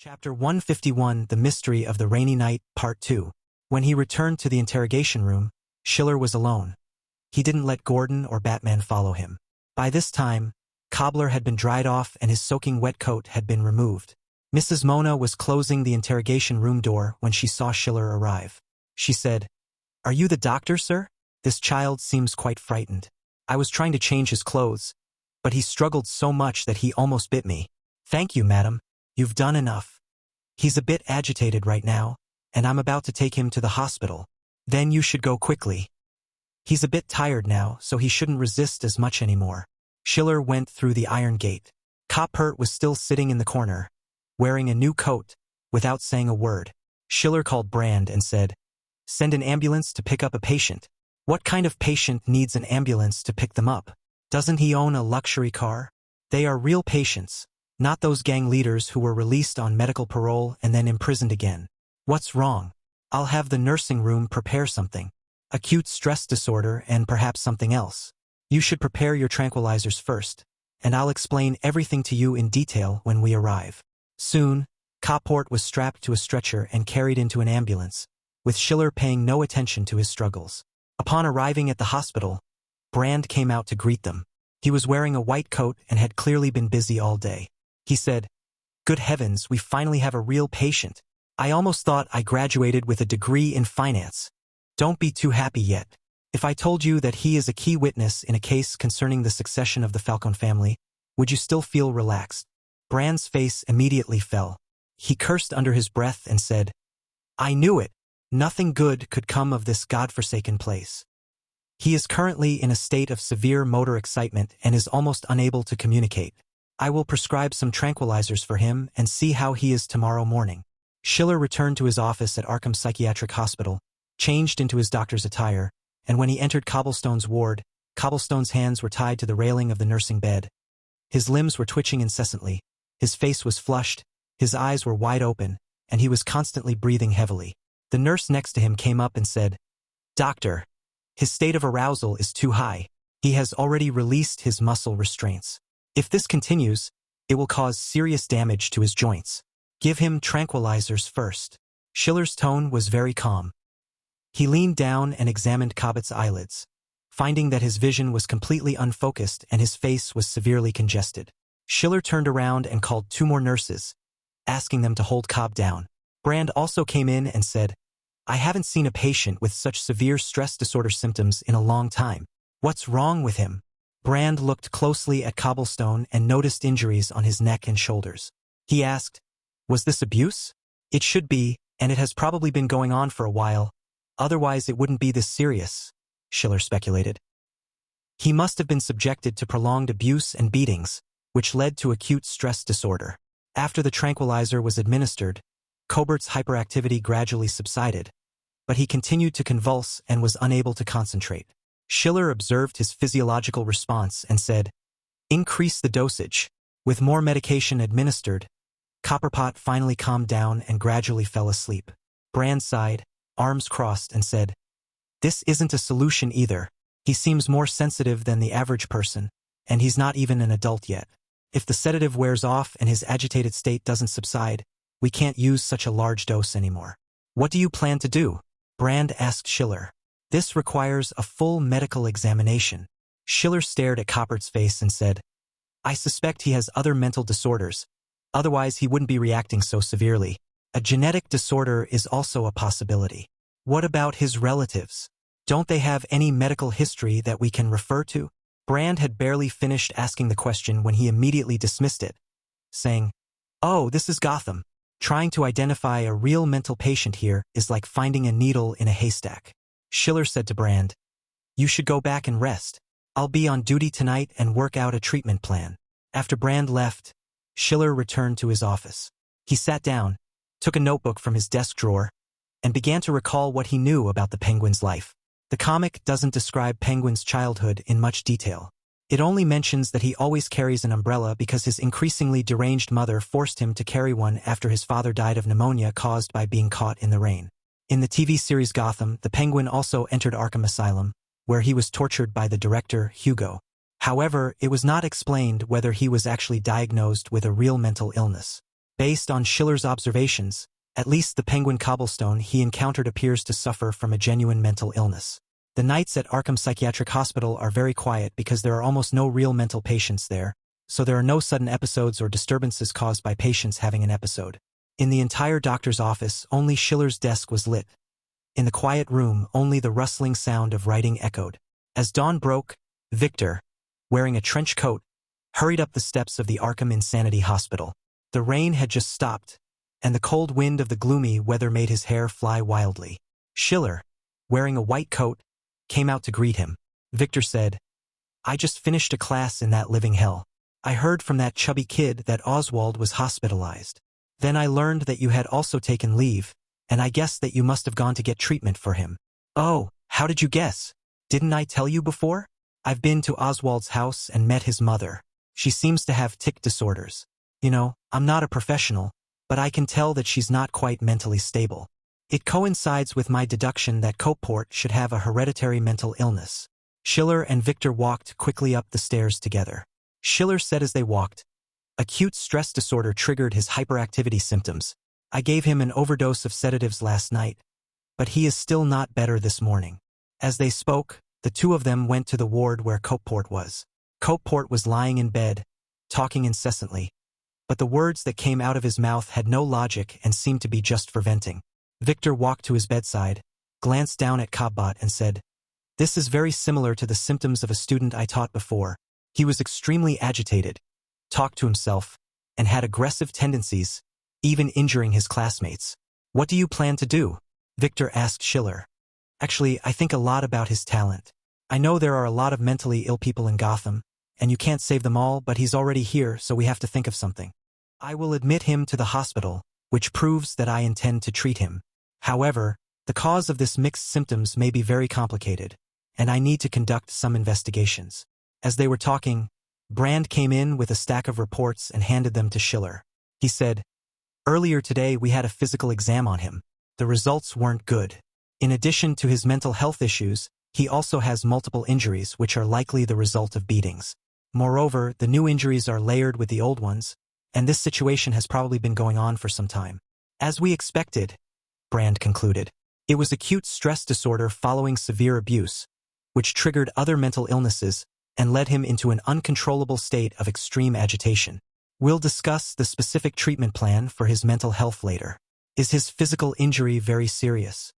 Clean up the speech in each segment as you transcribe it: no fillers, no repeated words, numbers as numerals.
Chapter 151 The Mystery of the Rainy Night, Part 2. When he returned to the interrogation room, Schiller was alone. He didn't let Gordon or Batman follow him. By this time, Cobbler had been dried off and his soaking wet coat had been removed. Mrs. Mona was closing the interrogation room door when she saw Schiller arrive. She said, "Are you the doctor, sir? This child seems quite frightened. I was trying to change his clothes, but he struggled so much that he almost bit me." "Thank you, madam. You've done enough. He's a bit agitated right now, and I'm about to take him to the hospital. Then you should go quickly. He's a bit tired now, so he shouldn't resist as much anymore." Schiller went through the iron gate. Coppert was still sitting in the corner, wearing a new coat, without saying a word. Schiller called Brand and said, "Send an ambulance to pick up a patient." "What kind of patient needs an ambulance to pick them up? Doesn't he own a luxury car? They are real patients, not those gang leaders who were released on medical parole and then imprisoned again." "What's wrong?" "I'll have the nursing room prepare something. Acute stress disorder and perhaps something else. You should prepare your tranquilizers first, and I'll explain everything to you in detail when we arrive." Soon, Coppert was strapped to a stretcher and carried into an ambulance, with Schiller paying no attention to his struggles. Upon arriving at the hospital, Brand came out to greet them. He was wearing a white coat and had clearly been busy all day. He said, "Good heavens, we finally have a real patient. I almost thought I graduated with a degree in finance." "Don't be too happy yet. If I told you that he is a key witness in a case concerning the succession of the Falcone family, would you still feel relaxed?" Brand's face immediately fell. He cursed under his breath and said, "I knew it. Nothing good could come of this godforsaken place. He is currently in a state of severe motor excitement and is almost unable to communicate. I will prescribe some tranquilizers for him and see how he is tomorrow morning." Schiller returned to his office at Arkham Psychiatric Hospital, changed into his doctor's attire, and when he entered Cobblestone's ward, Cobblestone's hands were tied to the railing of the nursing bed. His limbs were twitching incessantly, his face was flushed, his eyes were wide open, and he was constantly breathing heavily. The nurse next to him came up and said, "Doctor, his state of arousal is too high. He has already released his muscle restraints. If this continues, it will cause serious damage to his joints. Give him tranquilizers first." Schiller's tone was very calm. He leaned down and examined Cobbett's eyelids, finding that his vision was completely unfocused and his face was severely congested. Schiller turned around and called 2 more nurses, asking them to hold Cobb down. Brand also came in and said, "I haven't seen a patient with such severe stress disorder symptoms in a long time. What's wrong with him?" Brand looked closely at Cobblestone and noticed injuries on his neck and shoulders. He asked, "Was this abuse?" "It should be, and it has probably been going on for a while. Otherwise it wouldn't be this serious," Schiller speculated. "He must have been subjected to prolonged abuse and beatings, which led to acute stress disorder." After the tranquilizer was administered, Cobert's hyperactivity gradually subsided, but he continued to convulse and was unable to concentrate. Schiller observed his physiological response and said, "Increase the dosage." With more medication administered, Copperpot finally calmed down and gradually fell asleep. Brand sighed, arms crossed, and said, "This isn't a solution either. He seems more sensitive than the average person, and he's not even an adult yet. If the sedative wears off and his agitated state doesn't subside, we can't use such a large dose anymore." "What do you plan to do?" Brand asked Schiller. "This requires a full medical examination." Schiller stared at Coppert's face and said, "I suspect he has other mental disorders. Otherwise he wouldn't be reacting so severely. A genetic disorder is also a possibility." "What about his relatives? Don't they have any medical history that we can refer to?" Brand had barely finished asking the question when he immediately dismissed it, saying, "Oh, this is Gotham. Trying to identify a real mental patient here is like finding a needle in a haystack." Schiller said to Brand, "You should go back and rest. I'll be on duty tonight and work out a treatment plan." After Brand left, Schiller returned to his office. He sat down, took a notebook from his desk drawer, and began to recall what he knew about the Penguin's life. The comic doesn't describe Penguin's childhood in much detail. It only mentions that he always carries an umbrella because his increasingly deranged mother forced him to carry one after his father died of pneumonia caused by being caught in the rain. In the TV series Gotham, the Penguin also entered Arkham Asylum, where he was tortured by the director, Hugo. However, it was not explained whether he was actually diagnosed with a real mental illness. Based on Schiller's observations, at least the penguin cobblestone he encountered appears to suffer from a genuine mental illness. The nights at Arkham Psychiatric Hospital are very quiet because there are almost no real mental patients there, so there are no sudden episodes or disturbances caused by patients having an episode. In the entire doctor's office, only Schiller's desk was lit. In the quiet room, only the rustling sound of writing echoed. As dawn broke, Victor, wearing a trench coat, hurried up the steps of the Arkham Insanity Hospital. The rain had just stopped, and the cold wind of the gloomy weather made his hair fly wildly. Schiller, wearing a white coat, came out to greet him. Victor said, "I just finished a class in that living hell. I heard from that chubby kid that Oswald was hospitalized. Then I learned that you had also taken leave, and I guessed that you must have gone to get treatment for him." "Oh, how did you guess? Didn't I tell you before? I've been to Oswald's house and met his mother. She seems to have tic disorders. You know, I'm not a professional, but I can tell that she's not quite mentally stable. It coincides with my deduction that Copport should have a hereditary mental illness." Schiller and Victor walked quickly up the stairs together. Schiller said as they walked, "Acute stress disorder triggered his hyperactivity symptoms. I gave him an overdose of sedatives last night, but he is still not better this morning." As they spoke, the two of them went to the ward where Copport was. Copport was lying in bed, talking incessantly, but the words that came out of his mouth had no logic and seemed to be just for venting. Victor walked to his bedside, glanced down at Cobbot and said, "This is very similar to the symptoms of a student I taught before. He was extremely agitated, talked to himself, and had aggressive tendencies, even injuring his classmates." "What do you plan to do?" Victor asked Schiller. "Actually, I think a lot about his talent. I know there are a lot of mentally ill people in Gotham, and you can't save them all, but he's already here, so we have to think of something. I will admit him to the hospital, which proves that I intend to treat him. However, the cause of this mixed symptoms may be very complicated, and I need to conduct some investigations." As they were talking, Brand came in with a stack of reports and handed them to Schiller. He said, "Earlier today we had a physical exam on him. The results weren't good. In addition to his mental health issues, he also has multiple injuries which are likely the result of beatings. Moreover, the new injuries are layered with the old ones, and this situation has probably been going on for some time." "As we expected," Brand concluded. "It was acute stress disorder following severe abuse, which triggered other mental illnesses and led him into an uncontrollable state of extreme agitation. We'll discuss the specific treatment plan for his mental health later." "Is his physical injury very serious?"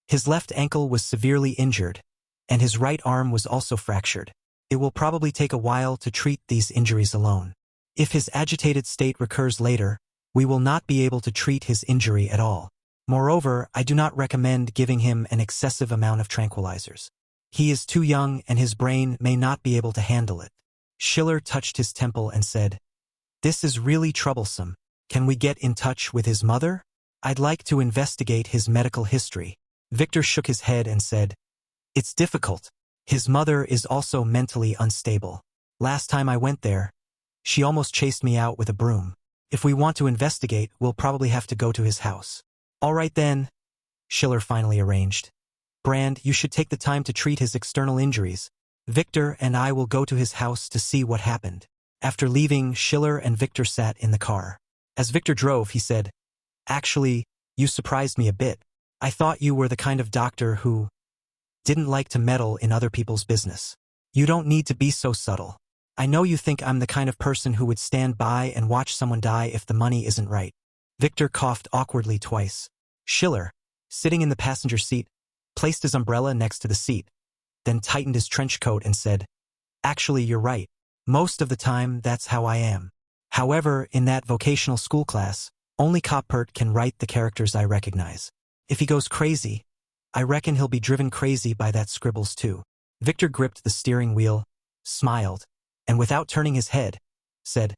"His left ankle was severely injured, and his right arm was also fractured. It will probably take a while to treat these injuries alone. If his agitated state recurs later, we will not be able to treat his injury at all. Moreover, I do not recommend giving him an excessive amount of tranquilizers. He is too young and his brain may not be able to handle it." Schiller touched his temple and said, "This is really troublesome. Can we get in touch with his mother? I'd like to investigate his medical history." Victor shook his head and said, "It's difficult. His mother is also mentally unstable. Last time I went there, she almost chased me out with a broom. If we want to investigate, we'll probably have to go to his house." "All right then," Schiller finally arranged. "Brand, you should take the time to treat his external injuries. Victor and I will go to his house to see what happened." After leaving, Schiller and Victor sat in the car. As Victor drove, he said, "Actually, you surprised me a bit. I thought you were the kind of doctor who didn't like to meddle in other people's business. You don't need to be so subtle. I know you think I'm the kind of person who would stand by and watch someone die if the money isn't right." Victor coughed awkwardly twice. Schiller, sitting in the passenger seat, placed his umbrella next to the seat, then tightened his trench coat and said, "Actually, you're right. Most of the time, that's how I am. However, in that vocational school class, only Coppert can write the characters I recognize. If he goes crazy, I reckon he'll be driven crazy by that scribbles too." Victor gripped the steering wheel, smiled, and without turning his head, said,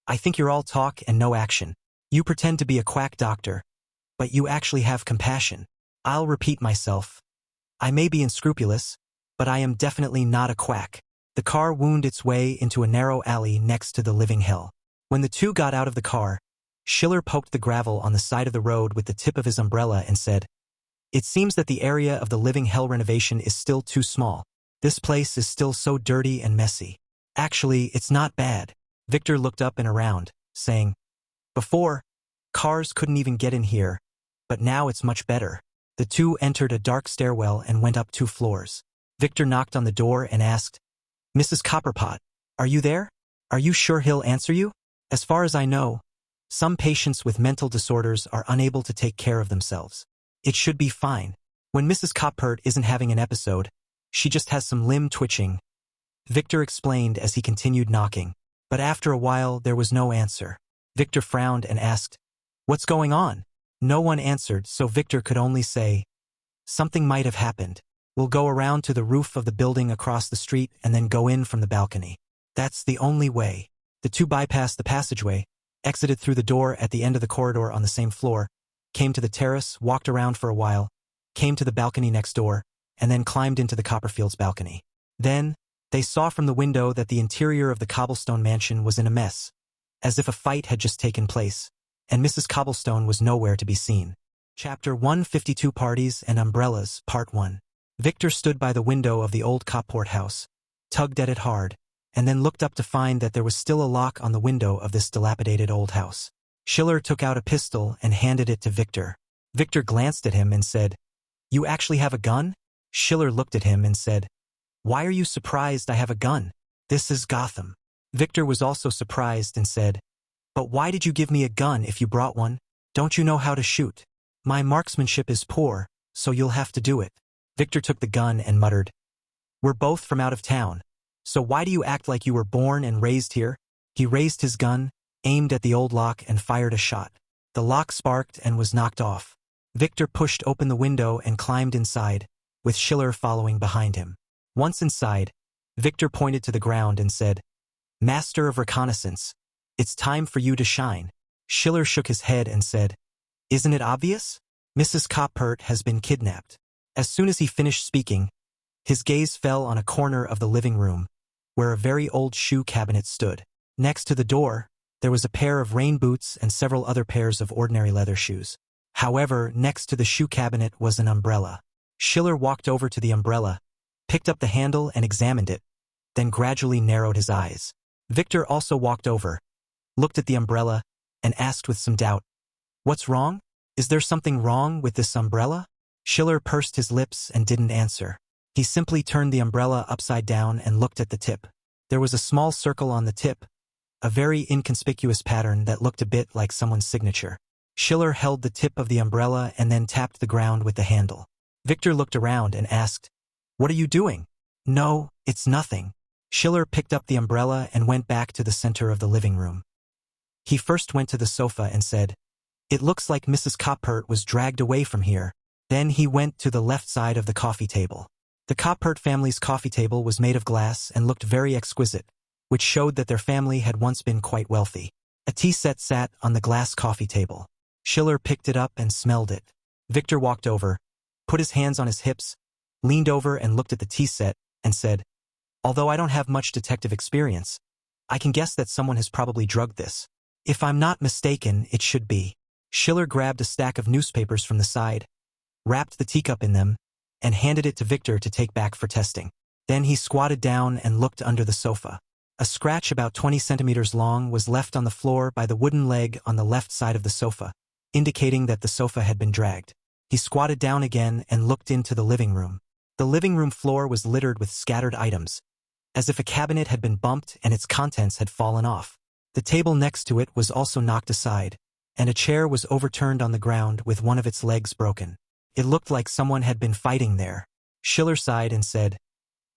"I think you're all talk and no action. You pretend to be a quack doctor, but you actually have compassion. I'll repeat myself. I may be unscrupulous, but I am definitely not a quack." The car wound its way into a narrow alley next to the living hell. When the two got out of the car, Schiller poked the gravel on the side of the road with the tip of his umbrella and said, "It seems that the area of the living hell renovation is still too small. This place is still so dirty and messy. Actually, it's not bad." Victor looked up and around, saying, "Before, Cars couldn't even get in here, but now it's much better. The two entered a dark stairwell and went up 2 floors. Victor knocked on the door and asked, "Mrs. Copperpot, are you there? Are you sure he'll answer you? As far as I know, some patients with mental disorders are unable to take care of themselves. It should be fine. When Mrs. Copperpot isn't having an episode, she just has some limb twitching," Victor explained as he continued knocking. But after a while there was no answer. Victor frowned and asked, "What's going on?" No one answered, so Victor could only say, "Something might have happened. We'll go around to the roof of the building across the street and then go in from the balcony. That's the only way." The two bypassed the passageway, exited through the door at the end of the corridor on the same floor, came to the terrace, walked around for a while, came to the balcony next door, and then climbed into the Copperfields' balcony. Then, they saw from the window that the interior of the Cobblestone mansion was in a mess, as if a fight had just taken place, and Mrs. Cobblestone was nowhere to be seen. Chapter 152 Parties and Umbrellas, Part 1. Victor stood by the window of the old Copport house, tugged at it hard, and then looked up to find that there was still a lock on the window of this dilapidated old house. Schiller took out a pistol and handed it to Victor. Victor glanced at him and said, "You actually have a gun?" Schiller looked at him and said, "Why are you surprised I have a gun? This is Gotham." Victor was also surprised and said, "But why did you give me a gun if you brought one? Don't you know how to shoot? My marksmanship is poor, so you'll have to do it." Victor took the gun and muttered, "We're both from out of town, so why do you act like you were born and raised here?" He raised his gun, aimed at the old lock and fired a shot. The lock sparked and was knocked off. Victor pushed open the window and climbed inside, with Schiller following behind him. Once inside, Victor pointed to the ground and said, "Master of Reconnaissance, it's time for you to shine." Schiller shook his head and said, "Isn't it obvious? Mrs. Copperpot has been kidnapped." As soon as he finished speaking, his gaze fell on a corner of the living room, where a very old shoe cabinet stood. Next to the door, there was a pair of rain boots and several other pairs of ordinary leather shoes. However, next to the shoe cabinet was an umbrella. Schiller walked over to the umbrella, picked up the handle and examined it, then gradually narrowed his eyes. Victor also walked over, looked at the umbrella, and asked with some doubt, "What's wrong? Is there something wrong with this umbrella?" Schiller pursed his lips and didn't answer. He simply turned the umbrella upside down and looked at the tip. There was a small circle on the tip, a very inconspicuous pattern that looked a bit like someone's signature. Schiller held the tip of the umbrella and then tapped the ground with the handle. Victor looked around and asked, "What are you doing?" "No, it's nothing." Schiller picked up the umbrella and went back to the center of the living room. He first went to the sofa and said, "It looks like Mrs. Copperpot was dragged away from here." Then he went to the left side of the coffee table. The Copperpot family's coffee table was made of glass and looked very exquisite, which showed that their family had once been quite wealthy. A tea set sat on the glass coffee table. Schiller picked it up and smelled it. Victor walked over, put his hands on his hips, leaned over and looked at the tea set, and said, "Although I don't have much detective experience, I can guess that someone has probably drugged this. If I'm not mistaken, it should be." Schiller grabbed a stack of newspapers from the side, wrapped the teacup in them, and handed it to Victor to take back for testing. Then he squatted down and looked under the sofa. A scratch about 20 centimeters long was left on the floor by the wooden leg on the left side of the sofa, indicating that the sofa had been dragged. He squatted down again and looked into the living room. The living room floor was littered with scattered items, as if a cabinet had been bumped and its contents had fallen off. The table next to it was also knocked aside, and a chair was overturned on the ground with one of its legs broken. It looked like someone had been fighting there. Schiller sighed and said,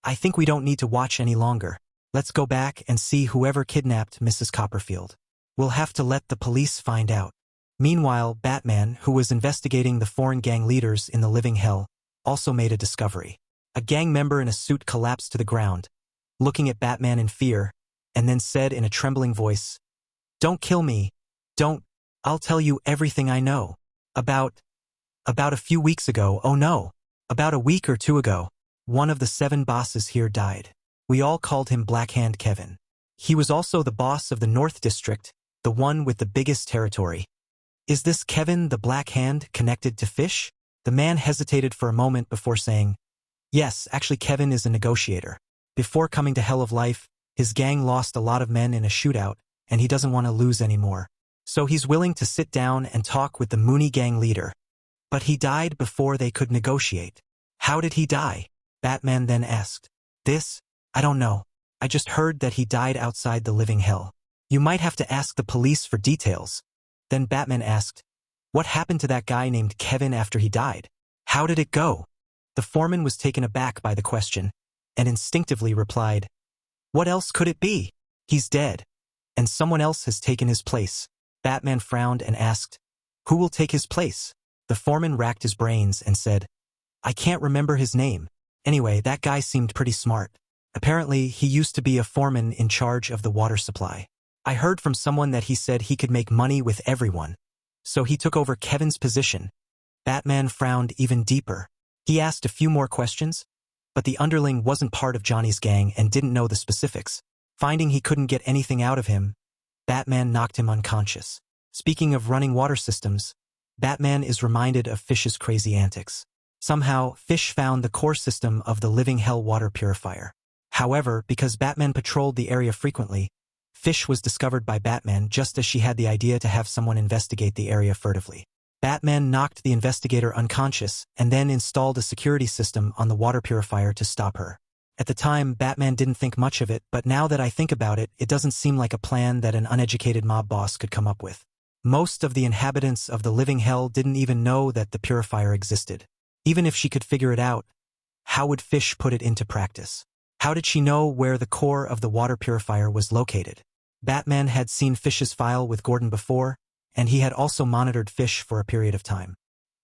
"I think we don't need to watch any longer. Let's go back and see whoever kidnapped Mrs. Copperfield. We'll have to let the police find out." Meanwhile, Batman, who was investigating the foreign gang leaders in the living hell, also made a discovery. A gang member in a suit collapsed to the ground, looking at Batman in fear, and then said in a trembling voice, "Don't kill me. Don't. I'll tell you everything I know. About a few weeks ago, oh no, about a week or two ago, one of the 7 bosses here died. We all called him Blackhand Kevin. He was also the boss of the North District, the one with the biggest territory. Is this Kevin the Black Hand connected to Fish?" The man hesitated for a moment before saying, "Yes, actually Kevin is a negotiator. Before coming to Hell of Life, his gang lost a lot of men in a shootout, and he doesn't want to lose any more. So he's willing to sit down and talk with the Mooney gang leader. But he died before they could negotiate. How did he die? Batman then asked. This? I don't know. I just heard that he died outside the living hell. You might have to ask the police for details. Then Batman asked, what happened to that guy named Kevin after he died? How did it go? The foreman was taken aback by the question, and instinctively replied, what else could it be? He's dead, and someone else has taken his place. Batman frowned and asked, who will take his place? The foreman racked his brains and said, I can't remember his name. Anyway, that guy seemed pretty smart. Apparently, he used to be a foreman in charge of the water supply. I heard from someone that he said he could make money with everyone. So he took over Kevin's position. Batman frowned even deeper. He asked a few more questions, but the underling wasn't part of Johnny's gang and didn't know the specifics. Finding he couldn't get anything out of him, Batman knocked him unconscious. Speaking of running water systems, Batman is reminded of Fish's crazy antics. Somehow, Fish found the core system of the living hell water purifier. However, because Batman patrolled the area frequently, Fish was discovered by Batman just as she had the idea to have someone investigate the area furtively. Batman knocked the investigator unconscious and then installed a security system on the water purifier to stop her. At the time, Batman didn't think much of it, but now that I think about it, it doesn't seem like a plan that an uneducated mob boss could come up with. Most of the inhabitants of the living hell didn't even know that the purifier existed. Even if she could figure it out, how would Fish put it into practice? How did she know where the core of the water purifier was located? Batman had seen Fish's file with Gordon before, and he had also monitored Fish for a period of time.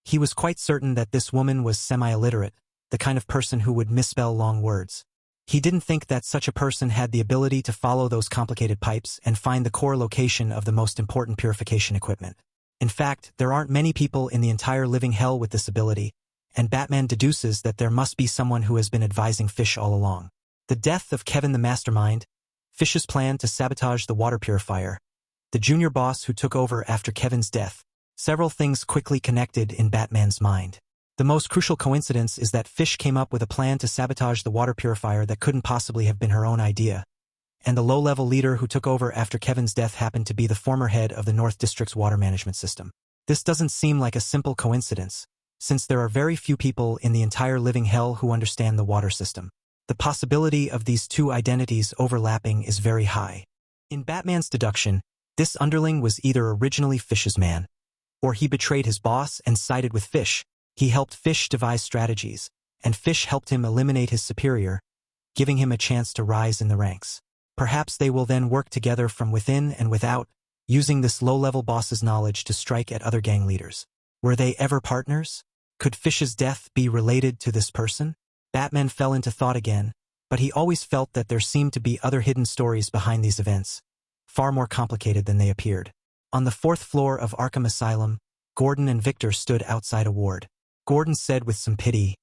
He was quite certain that this woman was semi-illiterate, the kind of person who would misspell long words. He didn't think that such a person had the ability to follow those complicated pipes and find the core location of the most important purification equipment. In fact, there aren't many people in the entire living hell with this ability, and Batman deduces that there must be someone who has been advising Fish all along. The death of Kevin the Mastermind, Fish's plan to sabotage the water purifier, the junior boss who took over after Kevin's death. Several things quickly connected in Batman's mind. The most crucial coincidence is that Fish came up with a plan to sabotage the water purifier that couldn't possibly have been her own idea. And the low-level leader who took over after Kevin's death happened to be the former head of the North District's water management system. This doesn't seem like a simple coincidence, since there are very few people in the entire living hell who understand the water system. The possibility of these two identities overlapping is very high. In Batman's deduction, this underling was either originally Fish's man, or he betrayed his boss and sided with Fish. He helped Fish devise strategies, and Fish helped him eliminate his superior, giving him a chance to rise in the ranks. Perhaps they will then work together from within and without, using this low-level boss's knowledge to strike at other gang leaders. Were they ever partners? Could Fish's death be related to this person? Batman fell into thought again, but he always felt that there seemed to be other hidden stories behind these events, far more complicated than they appeared. On the 4th floor of Arkham Asylum, Gordon and Victor stood outside a ward. Gordon said with some pity,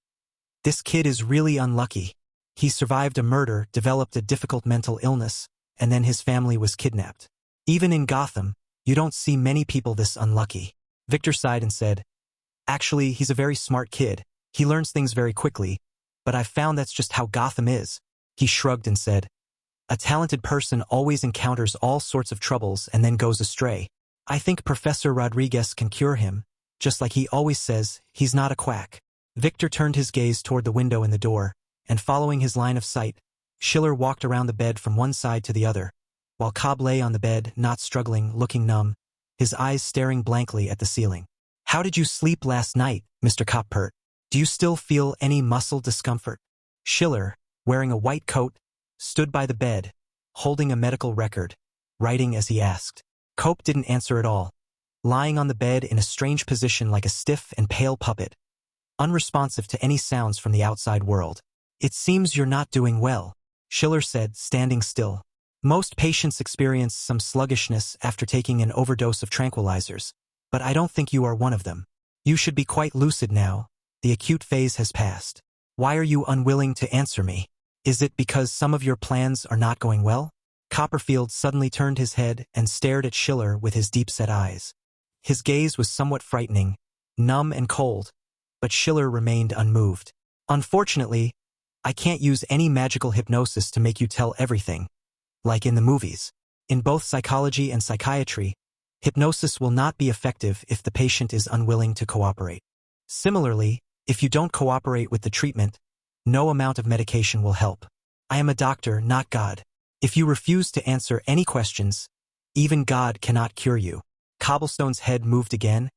"This kid is really unlucky. He survived a murder, developed a difficult mental illness, and then his family was kidnapped. Even in Gotham, you don't see many people this unlucky." Victor sighed and said, "Actually, he's a very smart kid. He learns things very quickly, but I've found that's just how Gotham is." He shrugged and said, "A talented person always encounters all sorts of troubles and then goes astray. I think Professor Rodriguez can cure him, just like he always says, he's not a quack." Victor turned his gaze toward the window in the door, and following his line of sight, Schiller walked around the bed from one side to the other, while Cobb lay on the bed, not struggling, looking numb, his eyes staring blankly at the ceiling. "How did you sleep last night, Mr. Coppert? Do you still feel any muscle discomfort?" Schiller, wearing a white coat, stood by the bed, holding a medical record, writing as he asked. Cope didn't answer at all, lying on the bed in a strange position like a stiff and pale puppet, unresponsive to any sounds from the outside world. "It seems you're not doing well," Schiller said, standing still. "Most patients experience some sluggishness after taking an overdose of tranquilizers, but I don't think you are one of them. You should be quite lucid now. The acute phase has passed. Why are you unwilling to answer me? Is it because some of your plans are not going well?" Copperfield suddenly turned his head and stared at Schiller with his deep-set eyes. His gaze was somewhat frightening, numb and cold, but Schiller remained unmoved. "Unfortunately, I can't use any magical hypnosis to make you tell everything, like in the movies. In both psychology and psychiatry, Hypnosis will not be effective if the patient is unwilling to cooperate. Similarly, if you don't cooperate with the treatment, no amount of medication will help. I am a doctor, not God. If you refuse to answer any questions, even God cannot cure you. Cobblestone's head moved again,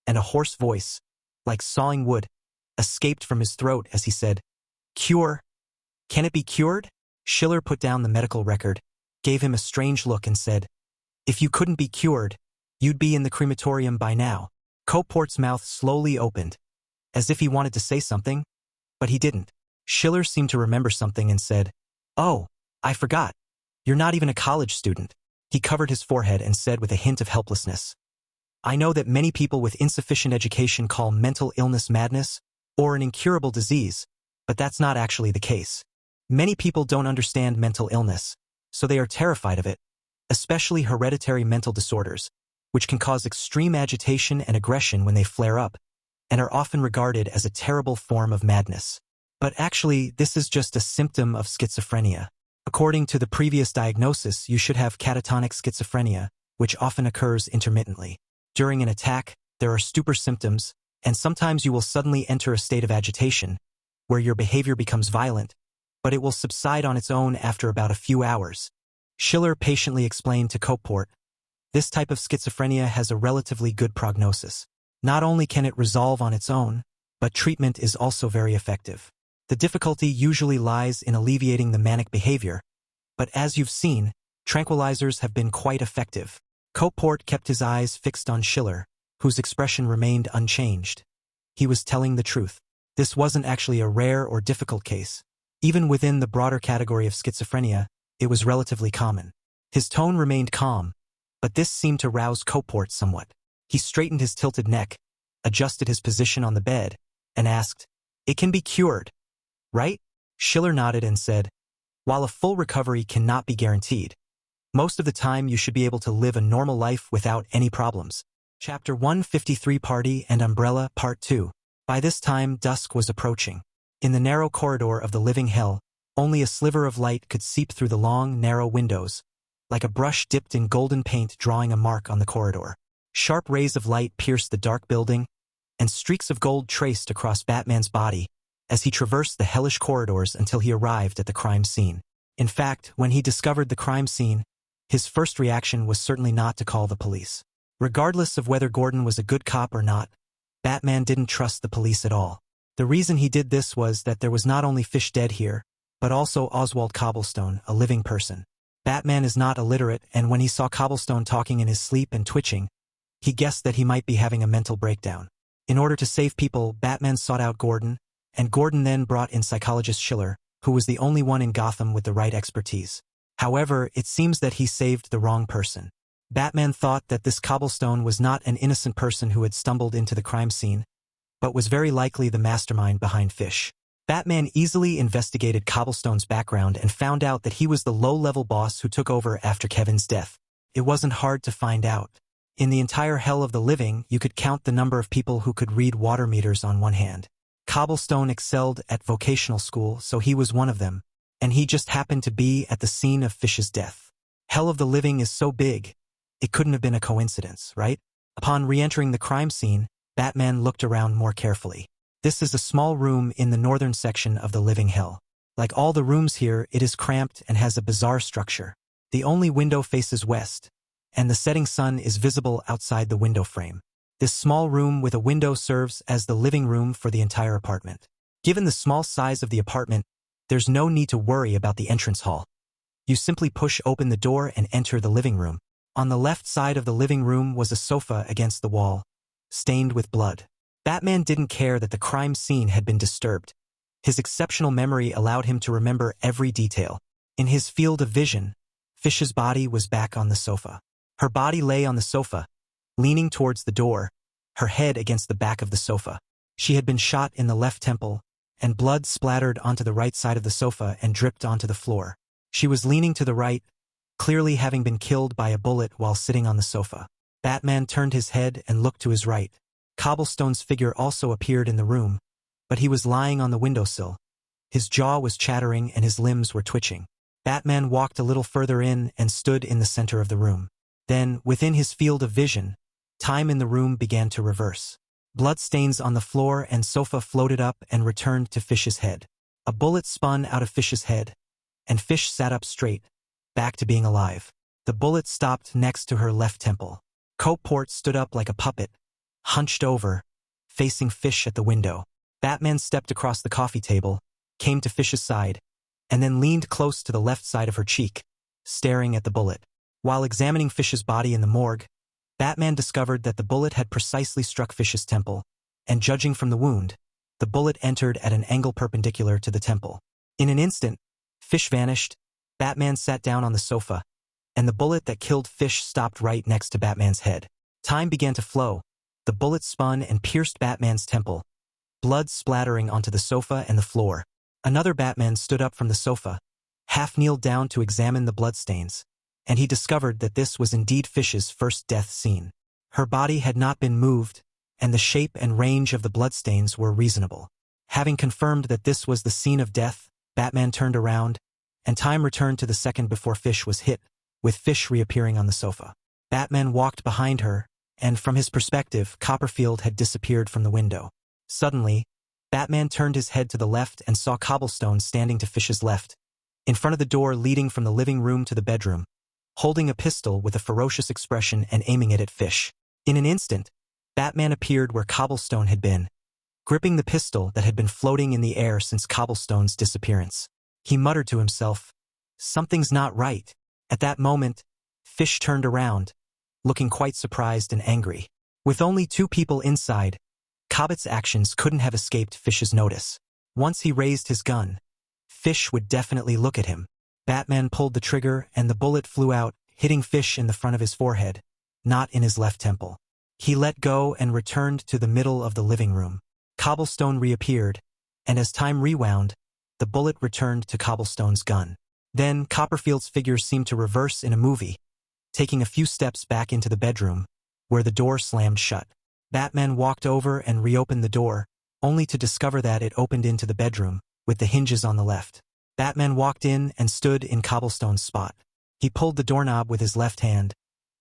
and a hoarse voice, like sawing wood, escaped from his throat as he said, "Cure? Can it be cured?" Schiller put down the medical record, gave him a strange look and said, "If you couldn't be cured, you'd be in the crematorium by now." Copeport's mouth slowly opened, as if he wanted to say something, but he didn't. Schiller seemed to remember something and said, "Oh, I forgot. You're not even a college student." He covered his forehead and said with a hint of helplessness, "I know that many people with insufficient education call mental illness madness or an incurable disease, but that's not actually the case. Many people don't understand mental illness, so they are terrified of it, especially hereditary mental disorders, which can cause extreme agitation and aggression when they flare up, and are often regarded as a terrible form of madness. But actually, this is just a symptom of schizophrenia. According to the previous diagnosis, you should have catatonic schizophrenia, which often occurs intermittently. During an attack, there are stupor symptoms, and sometimes you will suddenly enter a state of agitation, where your behavior becomes violent, but it will subside on its own after about a few hours." Schiller patiently explained to Copeport, "This type of schizophrenia has a relatively good prognosis. Not only can it resolve on its own, but treatment is also very effective. The difficulty usually lies in alleviating the manic behavior, but as you've seen, tranquilizers have been quite effective." Copeport kept his eyes fixed on Schiller, whose expression remained unchanged. He was telling the truth. This wasn't actually a rare or difficult case. Even within the broader category of schizophrenia, it was relatively common. His tone remained calm, but this seemed to rouse Copeport somewhat. He straightened his tilted neck, adjusted his position on the bed, and asked, "It can be cured, right?" Schiller nodded and said, "While a full recovery cannot be guaranteed, most of the time you should be able to live a normal life without any problems." Chapter 153, Party and Umbrella, Part 2. By this time, dusk was approaching. In the narrow corridor of the living hell, only a sliver of light could seep through the long, narrow windows, like a brush dipped in golden paint drawing a mark on the corridor. Sharp rays of light pierced the dark building, and streaks of gold traced across Batman's body as he traversed the hellish corridors until he arrived at the crime scene. In fact, when he discovered the crime scene, his first reaction was certainly not to call the police. Regardless of whether Gordon was a good cop or not, Batman didn't trust the police at all. The reason he did this was that there was not only Fish dead here, but also Oswald Cobblestone, a living person. Batman is not illiterate, and when he saw Cobblestone talking in his sleep and twitching, he guessed that he might be having a mental breakdown. In order to save people, Batman sought out Gordon, and Gordon then brought in psychologist Schiller, who was the only one in Gotham with the right expertise. However, it seems that he saved the wrong person. Batman thought that this Cobblestone was not an innocent person who had stumbled into the crime scene, but was very likely the mastermind behind Fish. Batman easily investigated Cobblestone's background and found out that he was the low-level boss who took over after Kevin's death. It wasn't hard to find out. In the entire hell of the living, you could count the number of people who could read water meters on one hand. Cobblestone excelled at vocational school, so he was one of them, and he just happened to be at the scene of Fish's death. Hell of the living is so big, it couldn't have been a coincidence, right? Upon re-entering the crime scene, Batman looked around more carefully. This is a small room in the northern section of the living hell. Like all the rooms here, it is cramped and has a bizarre structure. The only window faces west, and the setting sun is visible outside the window frame. This small room with a window serves as the living room for the entire apartment. Given the small size of the apartment, there's no need to worry about the entrance hall. You simply push open the door and enter the living room. On the left side of the living room was a sofa against the wall, stained with blood. Batman didn't care that the crime scene had been disturbed. His exceptional memory allowed him to remember every detail. In his field of vision, Fish's body was back on the sofa. Her body lay on the sofa, leaning towards the door, her head against the back of the sofa. She had been shot in the left temple, and blood splattered onto the right side of the sofa and dripped onto the floor. She was leaning to the right, clearly having been killed by a bullet while sitting on the sofa. Batman turned his head and looked to his right. Cobblestone's figure also appeared in the room, but he was lying on the windowsill. His jaw was chattering and his limbs were twitching. Batman walked a little further in and stood in the center of the room. Then, within his field of vision, time in the room began to reverse. Bloodstains on the floor and sofa floated up and returned to Fish's head. A bullet spun out of Fish's head, and Fish sat up straight, back to being alive. The bullet stopped next to her left temple. Cope stood up like a puppet, hunched over, facing Fish at the window. Batman stepped across the coffee table, came to Fish's side, and then leaned close to the left side of her cheek, staring at the bullet. While examining Fish's body in the morgue, Batman discovered that the bullet had precisely struck Fish's temple, and judging from the wound, the bullet entered at an angle perpendicular to the temple. In an instant, Fish vanished, Batman sat down on the sofa, and the bullet that killed Fish stopped right next to Batman's head. Time began to flow. The bullet spun and pierced Batman's temple, blood splattering onto the sofa and the floor. Another Batman stood up from the sofa, half kneeled down to examine the bloodstains, and he discovered that this was indeed Fish's first death scene. Her body had not been moved, and the shape and range of the bloodstains were reasonable. Having confirmed that this was the scene of death, Batman turned around, and time returned to the second before Fish was hit, with Fish reappearing on the sofa. Batman walked behind her, and from his perspective, Copperfield had disappeared from the window. Suddenly, Batman turned his head to the left and saw Cobblestone standing to Fish's left, in front of the door leading from the living room to the bedroom, holding a pistol with a ferocious expression and aiming it at Fish. In an instant, Batman appeared where Cobblestone had been, gripping the pistol that had been floating in the air since Cobblestone's disappearance. He muttered to himself, "Something's not right." At that moment, Fish turned around, looking quite surprised and angry. With only two people inside, Cobb's actions couldn't have escaped Fish's notice. Once he raised his gun, Fish would definitely look at him. Batman pulled the trigger and the bullet flew out, hitting Fish in the front of his forehead, not in his left temple. He let go and returned to the middle of the living room. Cobblestone reappeared, and as time rewound, the bullet returned to Cobblestone's gun. Then Copperfield's figure seemed to reverse in a movie, taking a few steps back into the bedroom, where the door slammed shut. Batman walked over and reopened the door, only to discover that it opened into the bedroom, with the hinges on the left. Batman walked in and stood in Cobblestone's spot. He pulled the doorknob with his left hand,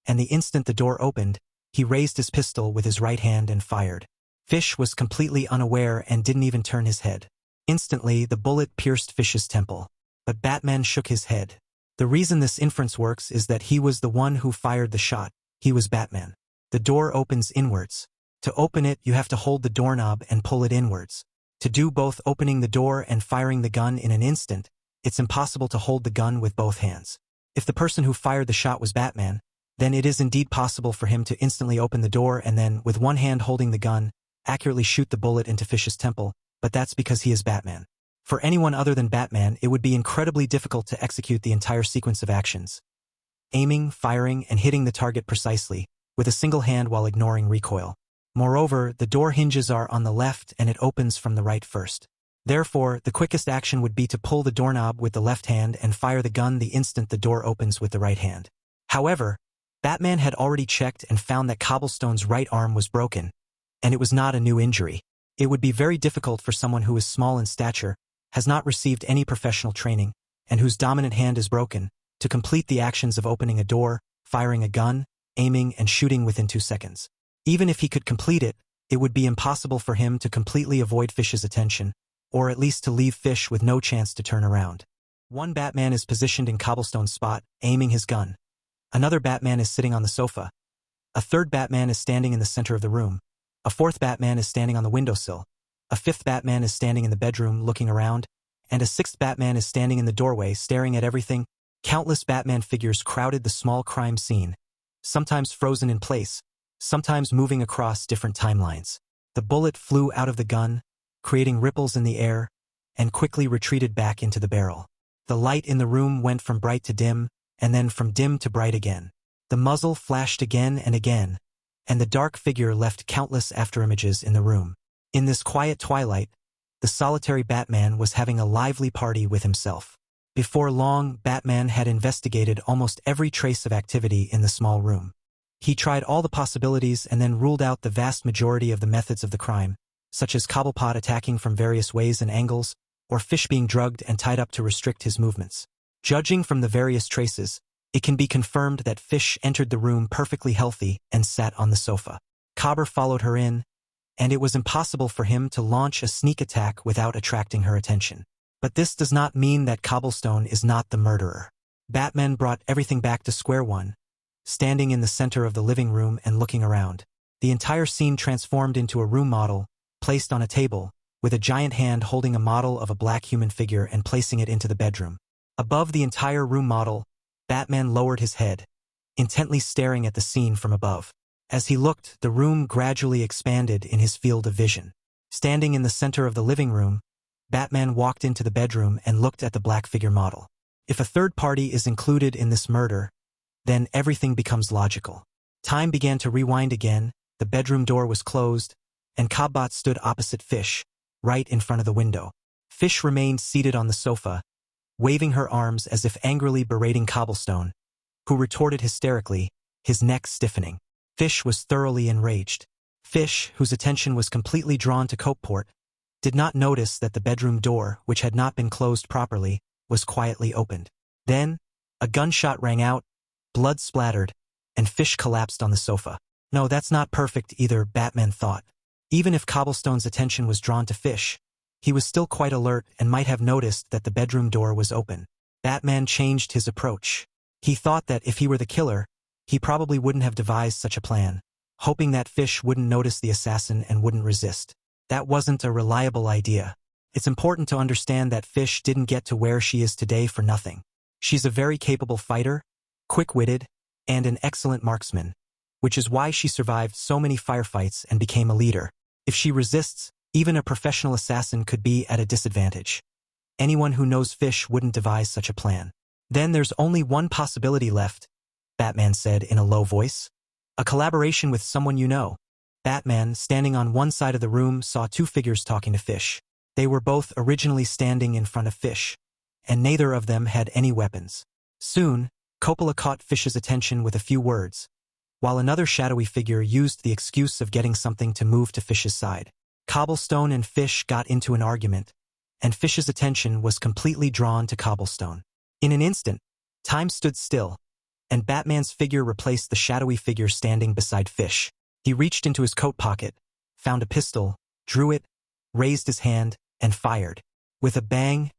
and the instant the door opened, he raised his pistol with his right hand and fired. Fish was completely unaware and didn't even turn his head. Instantly, the bullet pierced Fish's temple, but Batman shook his head. The reason this inference works is that he was the one who fired the shot. He was Batman. The door opens inwards. To open it, you have to hold the doorknob and pull it inwards. To do both opening the door and firing the gun in an instant, it's impossible to hold the gun with both hands. If the person who fired the shot was Batman, then it is indeed possible for him to instantly open the door and then, with one hand holding the gun, accurately shoot the bullet into Fish's temple, but that's because he is Batman. For anyone other than Batman, it would be incredibly difficult to execute the entire sequence of actions. Aiming, firing, and hitting the target precisely, with a single hand while ignoring recoil. Moreover, the door hinges are on the left and it opens from the right first. Therefore, the quickest action would be to pull the doorknob with the left hand and fire the gun the instant the door opens with the right hand. However, Batman had already checked and found that Cobblestone's right arm was broken, and it was not a new injury. It would be very difficult for someone who is small in stature, has not received any professional training, and whose dominant hand is broken, to complete the actions of opening a door, firing a gun, aiming, and shooting within 2 seconds. Even if he could complete it, it would be impossible for him to completely avoid Fish's attention, or at least to leave Fish with no chance to turn around. One Batman is positioned in Cobblestone's spot, aiming his gun. Another Batman is sitting on the sofa. A third Batman is standing in the center of the room. A fourth Batman is standing on the windowsill. A fifth Batman is standing in the bedroom looking around, and a sixth Batman is standing in the doorway staring at everything. Countless Batman figures crowded the small crime scene, sometimes frozen in place, sometimes moving across different timelines. The bullet flew out of the gun, creating ripples in the air, and quickly retreated back into the barrel. The light in the room went from bright to dim, and then from dim to bright again. The muzzle flashed again and again, and the dark figure left countless afterimages in the room. In this quiet twilight, the solitary Batman was having a lively party with himself. Before long, Batman had investigated almost every trace of activity in the small room. He tried all the possibilities and then ruled out the vast majority of the methods of the crime, such as Cobblepot attacking from various ways and angles, or Fish being drugged and tied up to restrict his movements. Judging from the various traces, it can be confirmed that Fish entered the room perfectly healthy and sat on the sofa. Cobber followed her in, and it was impossible for him to launch a sneak attack without attracting her attention. But this does not mean that Cobblestone is not the murderer. Batman brought everything back to square one, standing in the center of the living room and looking around. The entire scene transformed into a room model, placed on a table, with a giant hand holding a model of a black human figure and placing it into the bedroom. Above the entire room model, Batman lowered his head, intently staring at the scene from above. As he looked, the room gradually expanded in his field of vision. Standing in the center of the living room, Batman walked into the bedroom and looked at the black figure model. If a third party is included in this murder, then everything becomes logical. Time began to rewind again, the bedroom door was closed, and Cobbot stood opposite Fish, right in front of the window. Fish remained seated on the sofa, waving her arms as if angrily berating Cobblestone, who retorted hysterically, his neck stiffening. Fish was thoroughly enraged. Fish, whose attention was completely drawn to Copeport, did not notice that the bedroom door, which had not been closed properly, was quietly opened. Then, a gunshot rang out, blood splattered, and Fish collapsed on the sofa. No, that's not perfect either, Batman thought. Even if Cobblestone's attention was drawn to Fish, he was still quite alert and might have noticed that the bedroom door was open. Batman changed his approach. He thought that if he were the killer, he probably wouldn't have devised such a plan, hoping that Fish wouldn't notice the assassin and wouldn't resist. That wasn't a reliable idea. It's important to understand that Fish didn't get to where she is today for nothing. She's a very capable fighter, quick-witted, and an excellent marksman, which is why she survived so many firefights and became a leader. If she resists, even a professional assassin could be at a disadvantage. Anyone who knows Fish wouldn't devise such a plan. Then there's only one possibility left, Batman said in a low voice. A collaboration with someone you know. Batman, standing on one side of the room, saw two figures talking to Fish. They were both originally standing in front of Fish, and neither of them had any weapons. Soon, Coppola caught Fish's attention with a few words, while another shadowy figure used the excuse of getting something to move to Fish's side. Cobblestone and Fish got into an argument, and Fish's attention was completely drawn to Cobblestone. In an instant, time stood still, and Batman's figure replaced the shadowy figure standing beside Fish. He reached into his coat pocket, found a pistol, drew it, raised his hand, and fired. With a bang,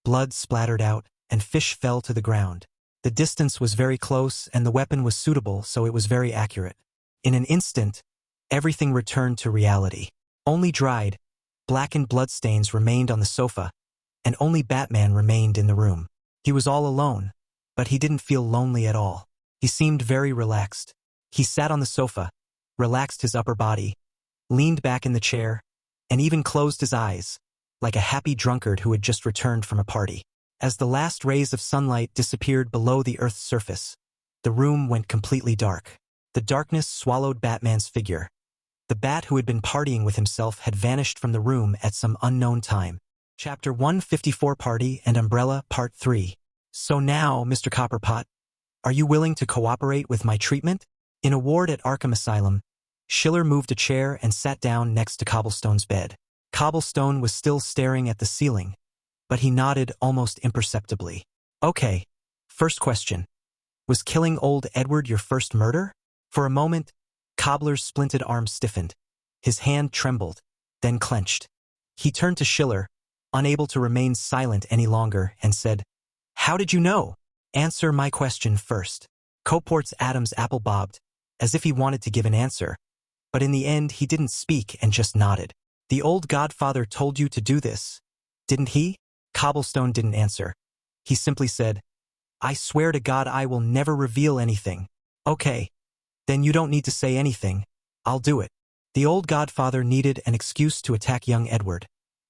blood splattered out, and Fish fell to the ground. The distance was very close, and the weapon was suitable, so it was very accurate. In an instant, everything returned to reality. Only dried, blackened bloodstains remained on the sofa, and only Batman remained in the room. He was all alone, but he didn't feel lonely at all. He seemed very relaxed. He sat on the sofa, relaxed his upper body, leaned back in the chair, and even closed his eyes, like a happy drunkard who had just returned from a party. As the last rays of sunlight disappeared below the Earth's surface, the room went completely dark. The darkness swallowed Batman's figure. The Bat who had been partying with himself had vanished from the room at some unknown time. Chapter 154, Party and Umbrella, Part 3. So now, Mr. Copperpot, are you willing to cooperate with my treatment? In a ward at Arkham Asylum, Schiller moved a chair and sat down next to Cobblestone's bed. Cobblestone was still staring at the ceiling, but he nodded almost imperceptibly. Okay, first question. Was killing old Edward your first murder? For a moment, Cobbler's splinted arm stiffened. His hand trembled, then clenched. He turned to Schiller, unable to remain silent any longer, and said, "How did you know? Answer my question first." Copeport's Adam's apple bobbed, as if he wanted to give an answer, but in the end he didn't speak and just nodded. The old godfather told you to do this, didn't he? Cobblestone didn't answer. He simply said, "I swear to God I will never reveal anything." Okay, then you don't need to say anything. I'll do it. The old godfather needed an excuse to attack young Edward,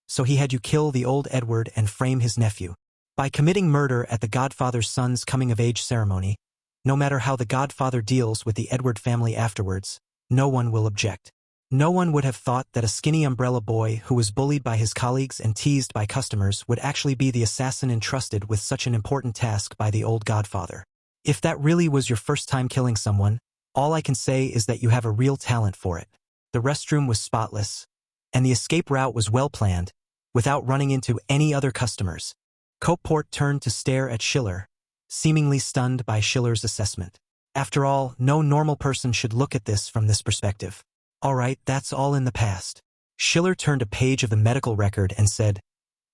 so he had you kill the old Edward and frame his nephew. By committing murder at the godfather's son's coming-of-age ceremony, no matter how the godfather deals with the Edward family afterwards, no one will object. No one would have thought that a skinny umbrella boy who was bullied by his colleagues and teased by customers would actually be the assassin entrusted with such an important task by the old godfather. If that really was your first time killing someone, all I can say is that you have a real talent for it. The restroom was spotless, and the escape route was well planned, without running into any other customers. Copeport turned to stare at Schiller, seemingly stunned by Schiller's assessment. After all, no normal person should look at this from this perspective. All right, that's all in the past. Schiller turned a page of the medical record and said,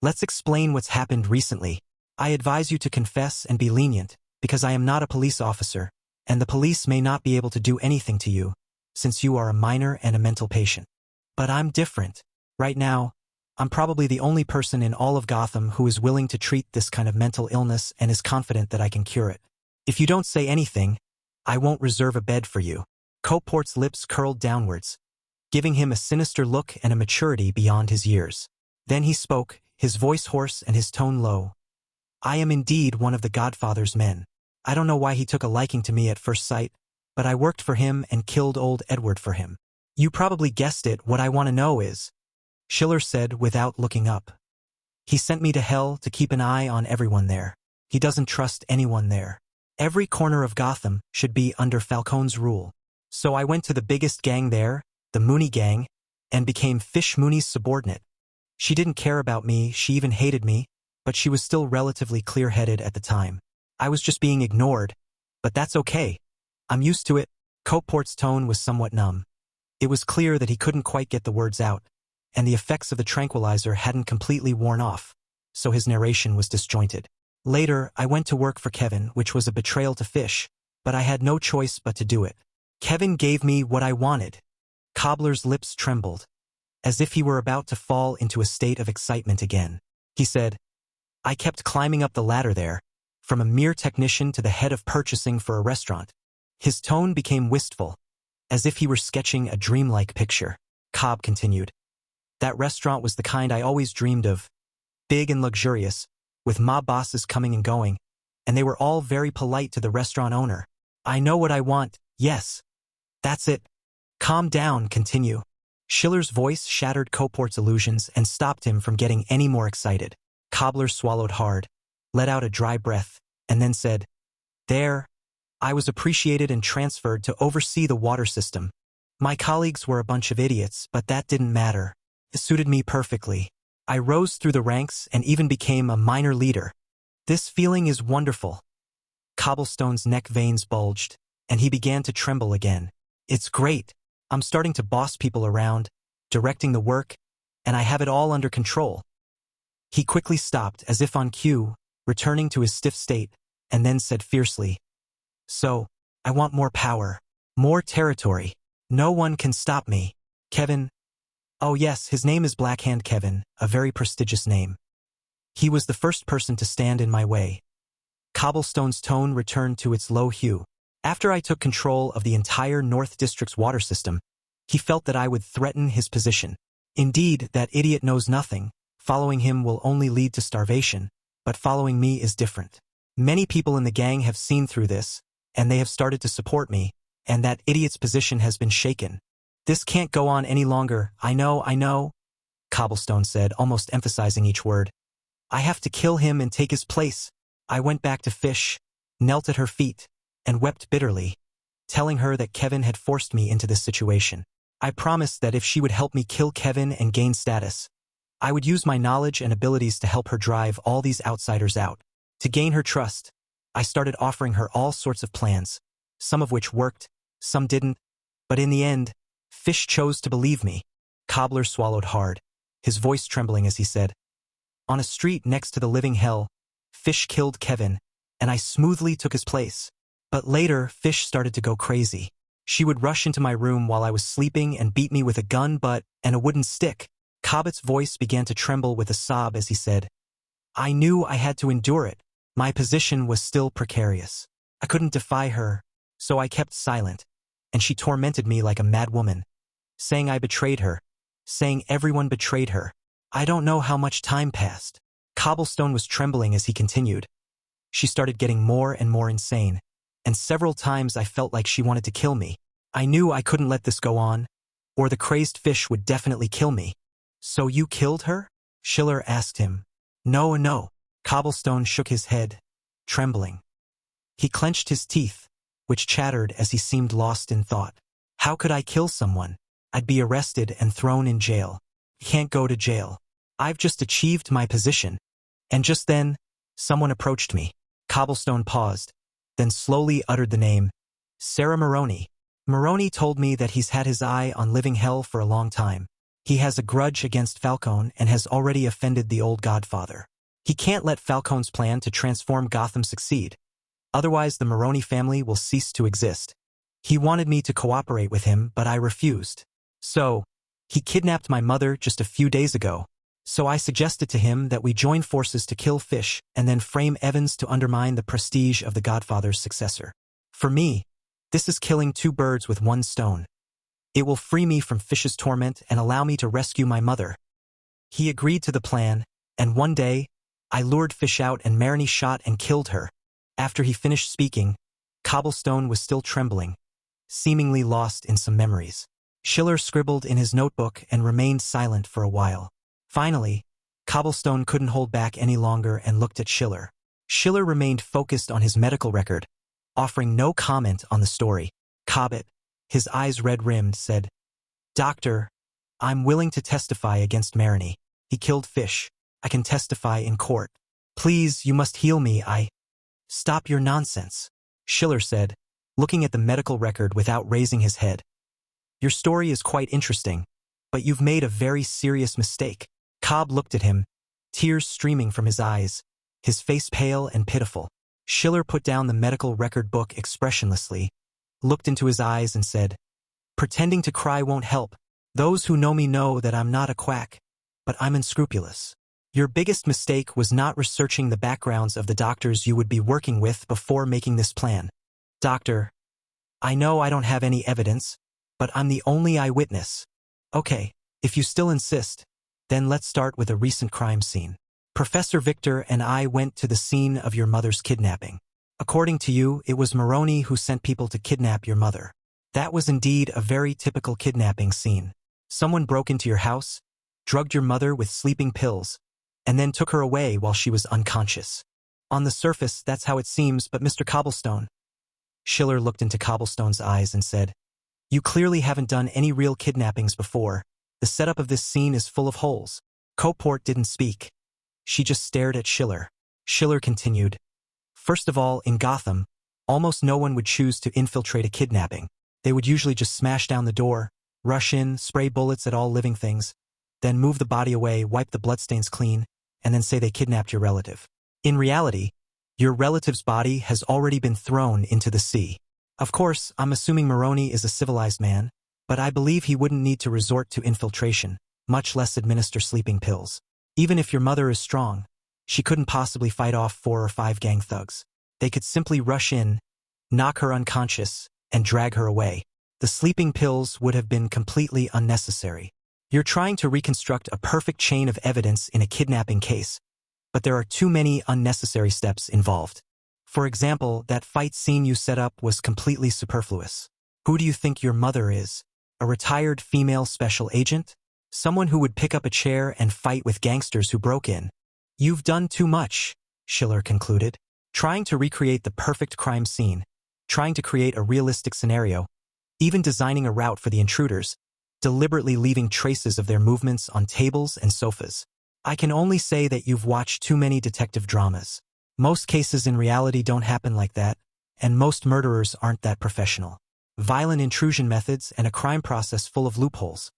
"Let's explain what's happened recently. I advise you to confess and be lenient, because I am not a police officer, and the police may not be able to do anything to you, since you are a minor and a mental patient. But I'm different. Right now, I'm probably the only person in all of Gotham who is willing to treat this kind of mental illness and is confident that I can cure it. If you don't say anything, I won't reserve a bed for you." Copeport's lips curled downwards, giving him a sinister look and a maturity beyond his years. Then he spoke, his voice hoarse and his tone low. "I am indeed one of the Godfather's men. I don't know why he took a liking to me at first sight, but I worked for him and killed old Edward for him. You probably guessed it. What I want to know is," Schiller said without looking up. "He sent me to hell to keep an eye on everyone there. He doesn't trust anyone there. Every corner of Gotham should be under Falcone's rule. So I went to the biggest gang there, the Mooney gang, and became Fish Mooney's subordinate. She didn't care about me, she even hated me, but she was still relatively clear-headed at the time. I was just being ignored, but that's okay. I'm used to it." Copeport's tone was somewhat numb. It was clear that he couldn't quite get the words out, and the effects of the tranquilizer hadn't completely worn off, so his narration was disjointed. "Later, I went to work for Kevin, which was a betrayal to Fish, but I had no choice but to do it. Kevin gave me what I wanted." Cobbler's lips trembled, as if he were about to fall into a state of excitement again. He said, "I kept climbing up the ladder there, from a mere technician to the head of purchasing for a restaurant." His tone became wistful, as if he were sketching a dreamlike picture. Cobb continued, "That restaurant was the kind I always dreamed of, big and luxurious, with mob bosses coming and going, and they were all very polite to the restaurant owner. I know what I want, yes. That's it. Calm down, continue." Schiller's voice shattered Copeport's illusions and stopped him from getting any more excited. Cobbler swallowed hard, let out a dry breath, and then said, "There, I was appreciated and transferred to oversee the water system. My colleagues were a bunch of idiots, but that didn't matter. It suited me perfectly. I rose through the ranks and even became a minor leader. This feeling is wonderful." Cobblestone's neck veins bulged, and he began to tremble again. "It's great. I'm starting to boss people around, directing the work, and I have it all under control." He quickly stopped, as if on cue, returning to his stiff state, and then said fiercely, "So, I want more power, more territory. No one can stop me. Kevin—" "Oh yes, his name is Blackhand Kevin, a very prestigious name. He was the first person to stand in my way." Cobblestone's tone returned to its low hue. "After I took control of the entire North District's water system, he felt that I would threaten his position. Indeed, that idiot knows nothing. Following him will only lead to starvation, but following me is different. Many people in the gang have seen through this, and they have started to support me, and that idiot's position has been shaken. This can't go on any longer. I know, Cobblestone said, almost emphasizing each word. "I have to kill him and take his place." I went back to Fish, knelt at her feet, and wept bitterly, telling her that Kevin had forced me into this situation. I promised that if she would help me kill Kevin and gain status, I would use my knowledge and abilities to help her drive all these outsiders out. To gain her trust, I started offering her all sorts of plans, some of which worked, some didn't, but in the end, Fish chose to believe me. Cobbler swallowed hard, his voice trembling as he said, "On a street next to the living hell, Fish killed Kevin, and I smoothly took his place. But later, Fish started to go crazy. She would rush into my room while I was sleeping and beat me with a gun butt and a wooden stick." Cobbett's voice began to tremble with a sob as he said, "I knew I had to endure it. My position was still precarious. I couldn't defy her, so I kept silent, and she tormented me like a mad woman, saying I betrayed her, saying everyone betrayed her. I don't know how much time passed." Cobblestone was trembling as he continued. "She started getting more and more insane, and several times I felt like she wanted to kill me. I knew I couldn't let this go on, or the crazed Fish would definitely kill me." "So you killed her?" Schiller asked him. No. Cobblestone shook his head, trembling. He clenched his teeth, which chattered as he seemed lost in thought. "How could I kill someone? I'd be arrested and thrown in jail. Can't go to jail. I've just achieved my position." And just then, someone approached me. Cobblestone paused, then slowly uttered the name, Sarah Maroney. Maroney told me that he's had his eye on living hell for a long time. He has a grudge against Falcone and has already offended the old Godfather. He can't let Falcone's plan to transform Gotham succeed. Otherwise, the Maroney family will cease to exist. He wanted me to cooperate with him, but I refused. So, he kidnapped my mother just a few days ago. So I suggested to him that we join forces to kill Fish and then frame Evans to undermine the prestige of the Godfather's successor. For me, this is killing two birds with one stone. It will free me from Fish's torment and allow me to rescue my mother. He agreed to the plan, and one day, I lured Fish out and Maroney shot and killed her. After he finished speaking, Cobblestone was still trembling, seemingly lost in some memories. Schiller scribbled in his notebook and remained silent for a while. Finally, Cobblestone couldn't hold back any longer and looked at Schiller. Schiller remained focused on his medical record, offering no comment on the story. Cobbett, his eyes red-rimmed, said, "Doctor, I'm willing to testify against Maroney. He killed Fish. I can testify in court. Please, you must heal me, Stop your nonsense," Schiller said, looking at the medical record without raising his head. "Your story is quite interesting, but you've made a very serious mistake." Cobb looked at him, tears streaming from his eyes, his face pale and pitiful. Schiller put down the medical record book expressionlessly, looked into his eyes and said, "Pretending to cry won't help. Those who know me know that I'm not a quack, but I'm unscrupulous. Your biggest mistake was not researching the backgrounds of the doctors you would be working with before making this plan. Doctor, I know I don't have any evidence, but I'm the only eyewitness. Okay, if you still insist, then let's start with a recent crime scene. Professor Victor and I went to the scene of your mother's kidnapping. According to you, it was Maroney who sent people to kidnap your mother. That was indeed a very typical kidnapping scene. Someone broke into your house, drugged your mother with sleeping pills, and then took her away while she was unconscious. On the surface, that's how it seems, but Mr. Cobblestone." Schiller looked into Cobblestone's eyes and said, "You clearly haven't done any real kidnappings before. The setup of this scene is full of holes." Copeland didn't speak. She just stared at Schiller. Schiller continued, "First of all, in Gotham, almost no one would choose to infiltrate a kidnapping. They would usually just smash down the door, rush in, spray bullets at all living things, then move the body away, wipe the bloodstains clean, and then say they kidnapped your relative. In reality, your relative's body has already been thrown into the sea. Of course, I'm assuming Maroney is a civilized man, but I believe he wouldn't need to resort to infiltration, much less administer sleeping pills. Even if your mother is strong, she couldn't possibly fight off 4 or 5 gang thugs. They could simply rush in, knock her unconscious, and drag her away. The sleeping pills would have been completely unnecessary. You're trying to reconstruct a perfect chain of evidence in a kidnapping case, but there are too many unnecessary steps involved. For example, that fight scene you set up was completely superfluous. Who do you think your mother is? A retired female special agent? Someone who would pick up a chair and fight with gangsters who broke in? You've done too much, Schiller concluded. Trying to recreate the perfect crime scene, trying to create a realistic scenario, even designing a route for the intruders, deliberately leaving traces of their movements on tables and sofas. I can only say that you've watched too many detective dramas. Most cases in reality don't happen like that, and most murderers aren't that professional. Violent intrusion methods and a crime process full of loopholes.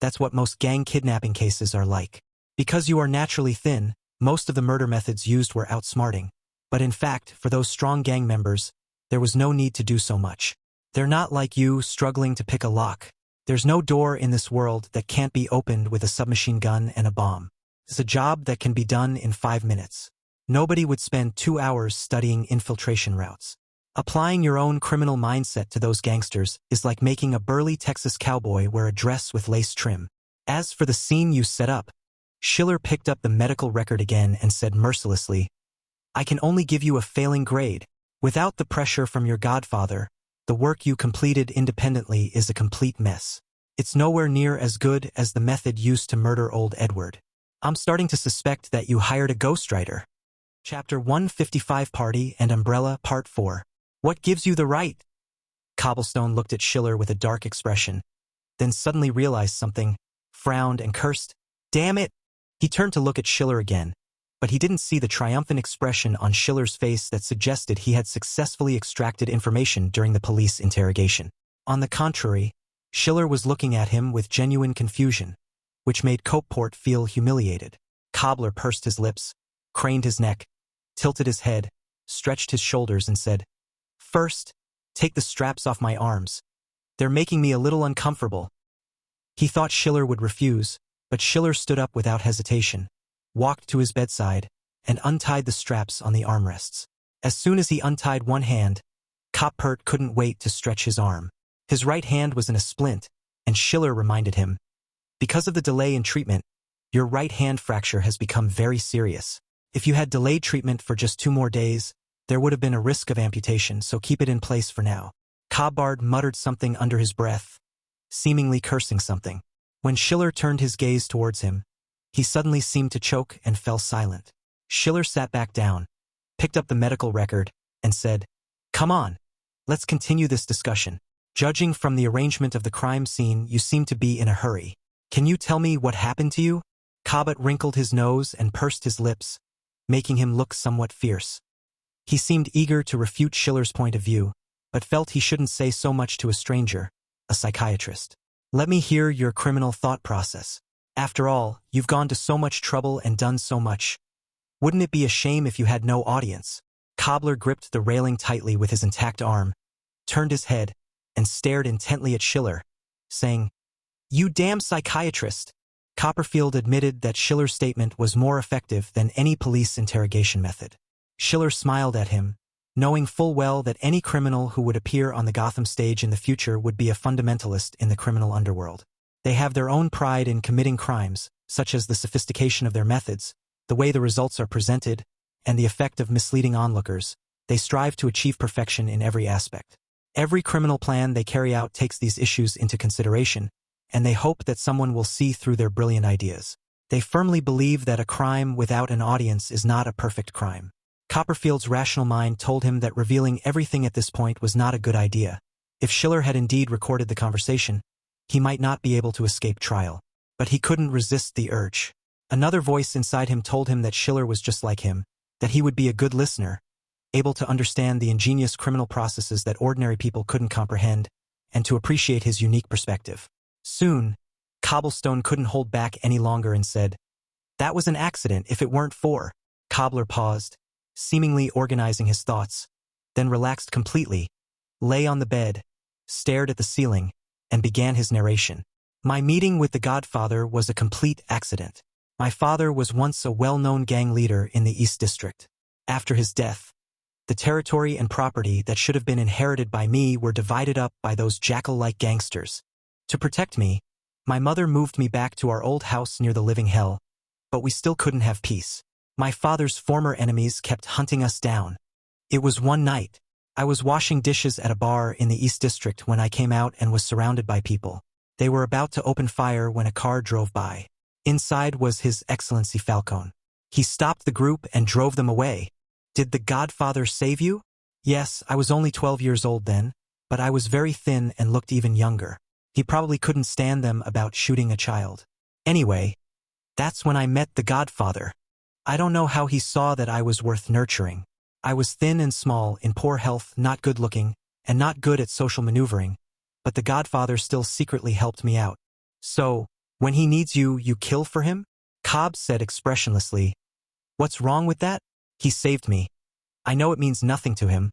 That's what most gang kidnapping cases are like. Because you are naturally thin, most of the murder methods used were outsmarting. But in fact, for those strong gang members, there was no need to do so much. They're not like you, struggling to pick a lock. There's no door in this world that can't be opened with a submachine gun and a bomb. It's a job that can be done in 5 minutes. Nobody would spend 2 hours studying infiltration routes. Applying your own criminal mindset to those gangsters is like making a burly Texas cowboy wear a dress with lace trim. As for the scene you set up, Schiller picked up the medical record again and said mercilessly, I can only give you a failing grade. Without the pressure from your godfather, the work you completed independently is a complete mess. It's nowhere near as good as the method used to murder old Edward. I'm starting to suspect that you hired a ghostwriter. Chapter 155 Party and Umbrella Part 4. What gives you the right? Cobblestone looked at Schiller with a dark expression, then suddenly realized something, frowned and cursed. Damn it! He turned to look at Schiller again, but he didn't see the triumphant expression on Schiller's face that suggested he had successfully extracted information during the police interrogation. On the contrary, Schiller was looking at him with genuine confusion, which made Copport feel humiliated. Cobbler pursed his lips, craned his neck, tilted his head, stretched his shoulders and said, "First, take the straps off my arms. They're making me a little uncomfortable." He thought Schiller would refuse, but Schiller stood up without hesitation, walked to his bedside, and untied the straps on the armrests. As soon as he untied one hand, Coppert couldn't wait to stretch his arm. His right hand was in a splint, and Schiller reminded him, "Because of the delay in treatment, your right hand fracture has become very serious. If you had delayed treatment for just 2 more days, there would have been a risk of amputation, so keep it in place for now." Cobbard muttered something under his breath, seemingly cursing something. When Schiller turned his gaze towards him, he suddenly seemed to choke and fell silent. Schiller sat back down, picked up the medical record, and said, "Come on, let's continue this discussion. Judging from the arrangement of the crime scene, you seem to be in a hurry. Can you tell me what happened to you?" Cobbett wrinkled his nose and pursed his lips, making him look somewhat fierce. He seemed eager to refute Schiller's point of view, but felt he shouldn't say so much to a stranger, a psychiatrist. "Let me hear your criminal thought process. After all, you've gone to so much trouble and done so much. Wouldn't it be a shame if you had no audience?" Cobbler gripped the railing tightly with his intact arm, turned his head, and stared intently at Schiller, saying, "You damn psychiatrist." Copperfield admitted that Schiller's statement was more effective than any police interrogation method. Schiller smiled at him, knowing full well that any criminal who would appear on the Gotham stage in the future would be a fundamentalist in the criminal underworld. They have their own pride in committing crimes, such as the sophistication of their methods, the way the results are presented, and the effect of misleading onlookers. They strive to achieve perfection in every aspect. Every criminal plan they carry out takes these issues into consideration, and they hope that someone will see through their brilliant ideas. They firmly believe that a crime without an audience is not a perfect crime. Copperfield's rational mind told him that revealing everything at this point was not a good idea. If Schiller had indeed recorded the conversation, he might not be able to escape trial. But he couldn't resist the urge. Another voice inside him told him that Schiller was just like him, that he would be a good listener, able to understand the ingenious criminal processes that ordinary people couldn't comprehend, and to appreciate his unique perspective. Soon, Cobblestone couldn't hold back any longer and said, "That was an accident if it weren't for." Cobbler paused, seemingly organizing his thoughts, then relaxed completely, lay on the bed, stared at the ceiling, and began his narration. "My meeting with the Godfather was a complete accident. My father was once a well-known gang leader in the East District. After his death, the territory and property that should have been inherited by me were divided up by those jackal-like gangsters. To protect me, my mother moved me back to our old house near the living hell, but we still couldn't have peace. My father's former enemies kept hunting us down. It was one night. I was washing dishes at a bar in the East District when I came out and was surrounded by people. They were about to open fire when a car drove by. Inside was His Excellency Falcone. He stopped the group and drove them away. Did the Godfather save you?" "Yes, I was only 12 years old then, but I was very thin and looked even younger. He probably couldn't stand them about shooting a child. Anyway, that's when I met the Godfather. I don't know how he saw that I was worth nurturing. I was thin and small, in poor health, not good looking, and not good at social maneuvering, but the Godfather still secretly helped me out. So, when he needs you, you kill for him?" Cobb said expressionlessly. "What's wrong with that? He saved me. I know it means nothing to him,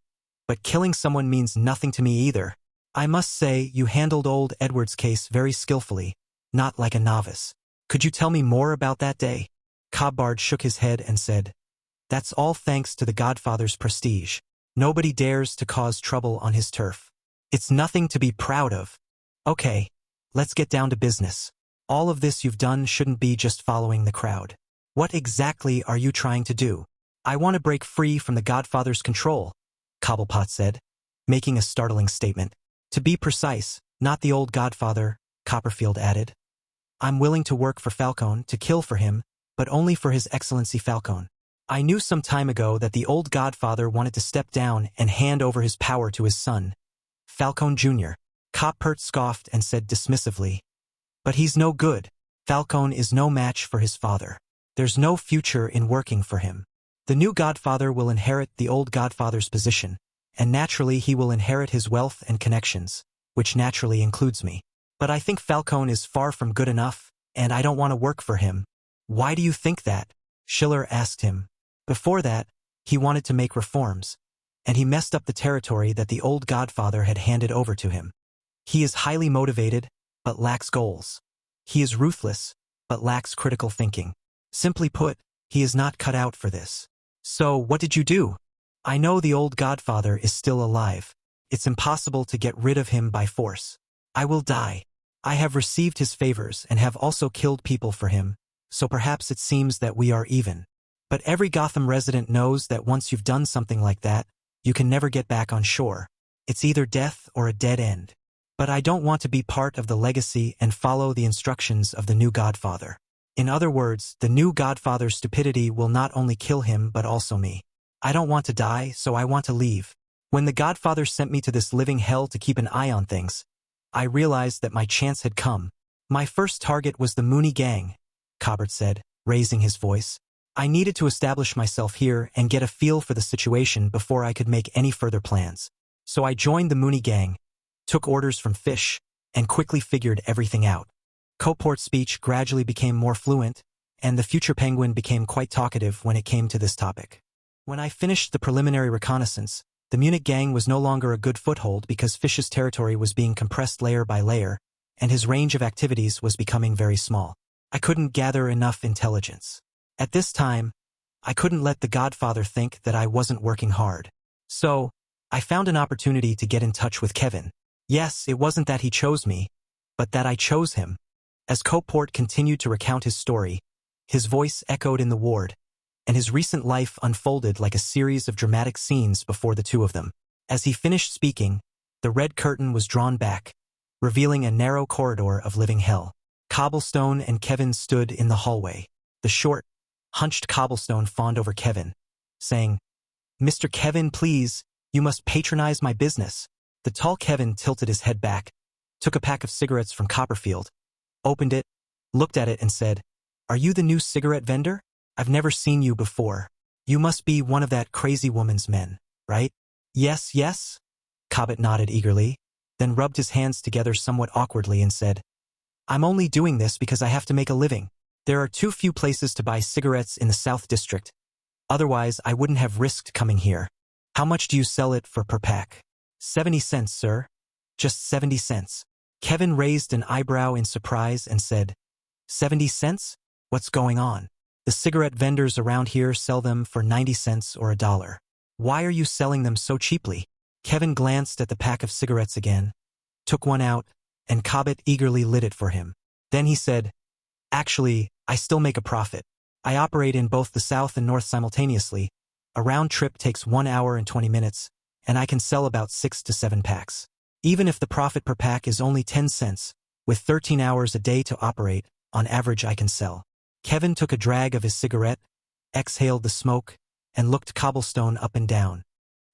but killing someone means nothing to me either. I must say you handled old Edward's case very skillfully, not like a novice. Could you tell me more about that day?" Cobbard shook his head and said, "That's all thanks to the Godfather's prestige. Nobody dares to cause trouble on his turf. It's nothing to be proud of. Okay, let's get down to business. All of this you've done shouldn't be just following the crowd. What exactly are you trying to do?" "I want to break free from the Godfather's control," Cobblepot said, making a startling statement. "To be precise, not the old Godfather," Copperfield added. "I'm willing to work for Falcone, to kill for him, but only for His Excellency Falcone. I knew some time ago that the old Godfather wanted to step down and hand over his power to his son, Falcone Jr." Coppert scoffed and said dismissively, "But he's no good. Falcone is no match for his father. There's no future in working for him. The new godfather will inherit the old godfather's position, and naturally he will inherit his wealth and connections, which naturally includes me. But I think Falcone is far from good enough, and I don't want to work for him. Why do you think that? Schiller asked him. Before that, he wanted to make reforms, and he messed up the territory that the old godfather had handed over to him. He is highly motivated, but lacks goals. He is ruthless, but lacks critical thinking. Simply put, he is not cut out for this. So, what did you do? I know the old godfather is still alive. It's impossible to get rid of him by force. I will die. I have received his favors and have also killed people for him, so perhaps it seems that we are even. But every Gotham resident knows that once you've done something like that, you can never get back on shore. It's either death or a dead end. But I don't want to be part of the legacy and follow the instructions of the new godfather. In other words, the new godfather's stupidity will not only kill him but also me. I don't want to die, so I want to leave. When the godfather sent me to this living hell to keep an eye on things, I realized that my chance had come. My first target was the Mooney gang, Cobbart said, raising his voice. I needed to establish myself here and get a feel for the situation before I could make any further plans. So I joined the Mooney gang, took orders from Fish, and quickly figured everything out. Coport's speech gradually became more fluent, and the future Penguin became quite talkative when it came to this topic. When I finished the preliminary reconnaissance, the Munich gang was no longer a good foothold because Fish's territory was being compressed layer by layer, and his range of activities was becoming very small. I couldn't gather enough intelligence. At this time, I couldn't let the godfather think that I wasn't working hard. So, I found an opportunity to get in touch with Kevin. Yes, it wasn't that he chose me, but that I chose him. As Coport continued to recount his story, his voice echoed in the ward, and his recent life unfolded like a series of dramatic scenes before the two of them. As he finished speaking, the red curtain was drawn back, revealing a narrow corridor of living hell. Cobblestone and Kevin stood in the hallway. The short, hunched Cobblestone fawned over Kevin, saying, "Mr. Kevin, please, you must patronize my business." The tall Kevin tilted his head back, took a pack of cigarettes from Copperfield, opened it, looked at it and said, "Are you the new cigarette vendor? I've never seen you before. You must be one of that crazy woman's men, right?" "Yes, yes." Cobbett nodded eagerly, then rubbed his hands together somewhat awkwardly and said, "I'm only doing this because I have to make a living. There are too few places to buy cigarettes in the South District. Otherwise, I wouldn't have risked coming here. How much do you sell it for per pack?" 70 cents, sir. Just 70 cents. Kevin raised an eyebrow in surprise and said, 70 cents? What's going on? The cigarette vendors around here sell them for 90 cents or $1. Why are you selling them so cheaply? Kevin glanced at the pack of cigarettes again, took one out, and Cobbett eagerly lit it for him. Then he said, "Actually, I still make a profit. I operate in both the South and North simultaneously. A round trip takes 1 hour and 20 minutes, and I can sell about 6 to 7 packs. Even if the profit per pack is only 10 cents, with 13 hours a day to operate, on average I can sell." Kevin took a drag of his cigarette, exhaled the smoke, and looked Cobblestone up and down.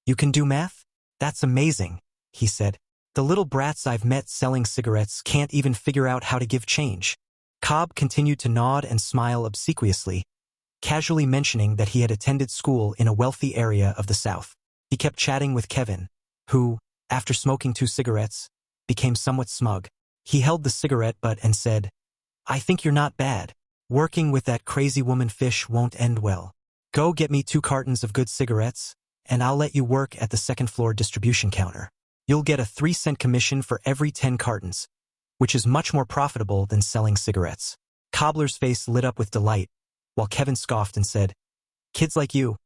"You can do math? That's amazing," he said. "The little brats I've met selling cigarettes can't even figure out how to give change." Cobb continued to nod and smile obsequiously, casually mentioning that he had attended school in a wealthy area of the South. He kept chatting with Kevin, who, after smoking 2 cigarettes, became somewhat smug. He held the cigarette butt and said, "I think you're not bad. Working with that crazy woman Fish won't end well. Go get me 2 cartons of good cigarettes, and I'll let you work at the second-floor distribution counter. You'll get a 3-cent commission for every 10 cartons, which is much more profitable than selling cigarettes." Cobbler's face lit up with delight, while Kevin scoffed and said, "Kids like you,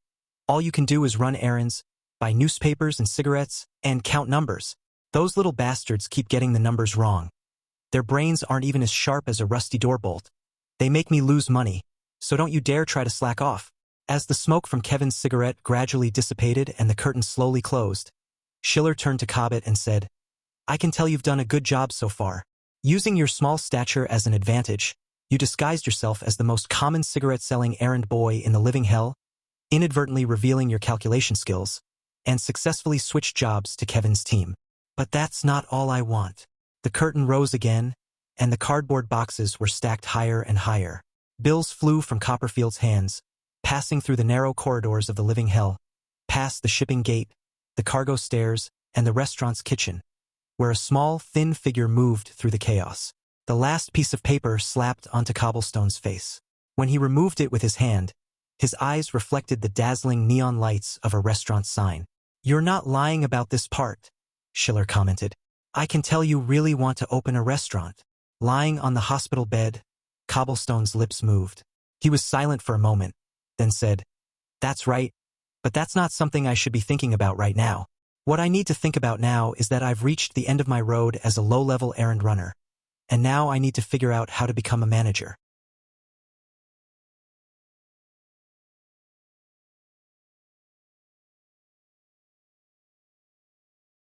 all you can do is run errands, buy newspapers and cigarettes, and count numbers. Those little bastards keep getting the numbers wrong. Their brains aren't even as sharp as a rusty door bolt. They make me lose money, so don't you dare try to slack off." As the smoke from Kevin's cigarette gradually dissipated and the curtain slowly closed, Schiller turned to Cobbett and said, "I can tell you've done a good job so far. Using your small stature as an advantage, you disguised yourself as the most common cigarette-selling errand boy in the living hell, inadvertently revealing your calculation skills, and successfully switched jobs to Kevin's team. But that's not all I want." The curtain rose again, and the cardboard boxes were stacked higher and higher. Bills flew from Copperfield's hands, passing through the narrow corridors of the living hell, past the shipping gate, the cargo stairs, and the restaurant's kitchen, where a small, thin figure moved through the chaos. The last piece of paper slapped onto Cobblestone's face. When he removed it with his hand, his eyes reflected the dazzling neon lights of a restaurant sign. "You're not lying about this part," Schiller commented. "I can tell you really want to open a restaurant." Lying on the hospital bed, Cobblestone's lips moved. He was silent for a moment, then said, "That's right, but that's not something I should be thinking about right now. What I need to think about now is that I've reached the end of my road as a low-level errand runner, and now I need to figure out how to become a manager."